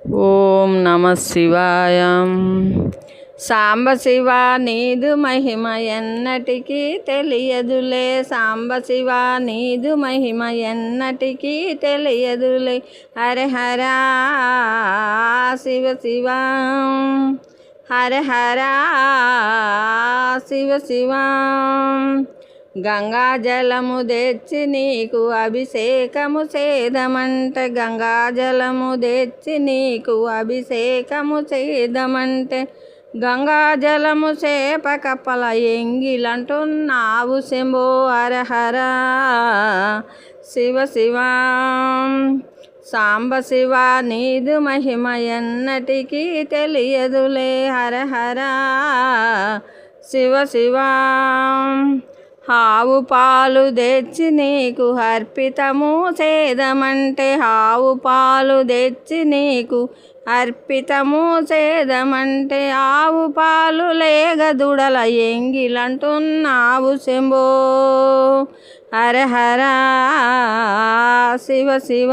ఓం నమ శివాయ. సాంబ శివ నీదు మహిమ ఎన్నటికీ తెలియదులే, సాంబ శివ నీదు మహిమ ఎన్నటికీ తెలియదులే. హర హర శివ శివ, హర హర శివ శివ. గంగాజలము తెచ్చి నీకు అభిషేకము చేదమంటే, గంగాజలము తెచ్చి నీకు అభిషేకము చేదమంటే, గంగాజలము చేప కప్పల ఎంగిలంటున్నావు శంభో. హర హర శివ శివ. సాంబ శివ నీదు మహిమ ఎన్నటికీ తెలియదులే. హర హర శివ శివ. ఆవు పాలు తెచ్చి నీకు అర్పితము చేదమంటే, ఆవు పాలు తెచ్చి నీకు అర్పితము చేదమంటే, ఆవు పాలు లేగ దుడల ఎంగిలంటున్నావు శంభో. హర హర శివ శివ,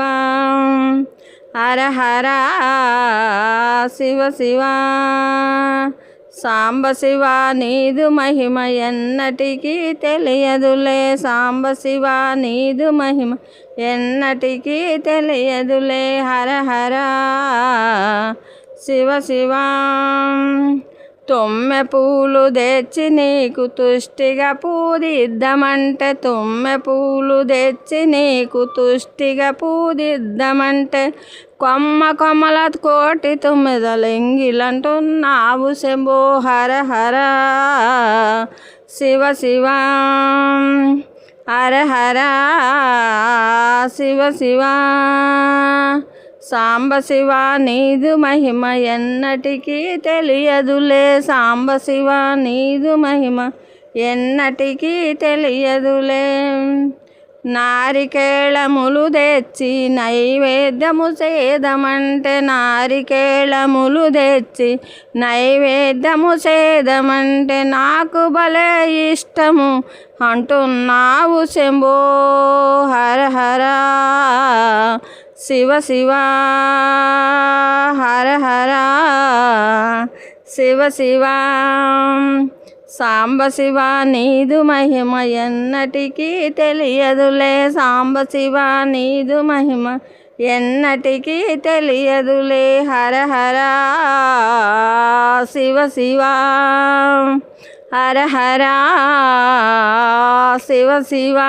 హర హర శివ శివ. సాంబ శివ నీదు మహిమ ఎన్నటికీ తెలియదులే, సాంబ శివ నీదు మహిమ ఎన్నటికీ తెలియదులే. హర హర శివ శివ. తుమ్మె పూలు తెచ్చి నీకు తుష్టిగా పూజిద్దామంటే, తుమ్మె పూలు తెచ్చి నీకు తుష్టిగా పూజిద్దామంటే, కొమ్మ కొమ్మల కోటి తొమ్మిదలెంగిలంటున్నావు శంభో. హర హర శివ శివ, హర హర శివ శివ. సాంబ శివ నీదు మహిమ ఎన్నటికీ తెలియదులే, సాంబ శివ నీదు మహిమ ఎన్నటికీ తెలియదులే. నారికేళములు తెచ్చి నైవేద్యము చేదమంటే, నారికేళములు తెచ్చి నైవేద్యము చేదమంటే, నాకు భలే ఇష్టము అంటున్నావు శంభో. హర హర శివ శివ, హర హర శివ శివ. సాంబ శివ నీదు మహిమ ఎన్నటికీ తెలియదులే, సాంబ శివ నీదు మహిమ ఎన్నటికీ తెలియదులే. హర హర శివ శివ, హర హర శివ శివ.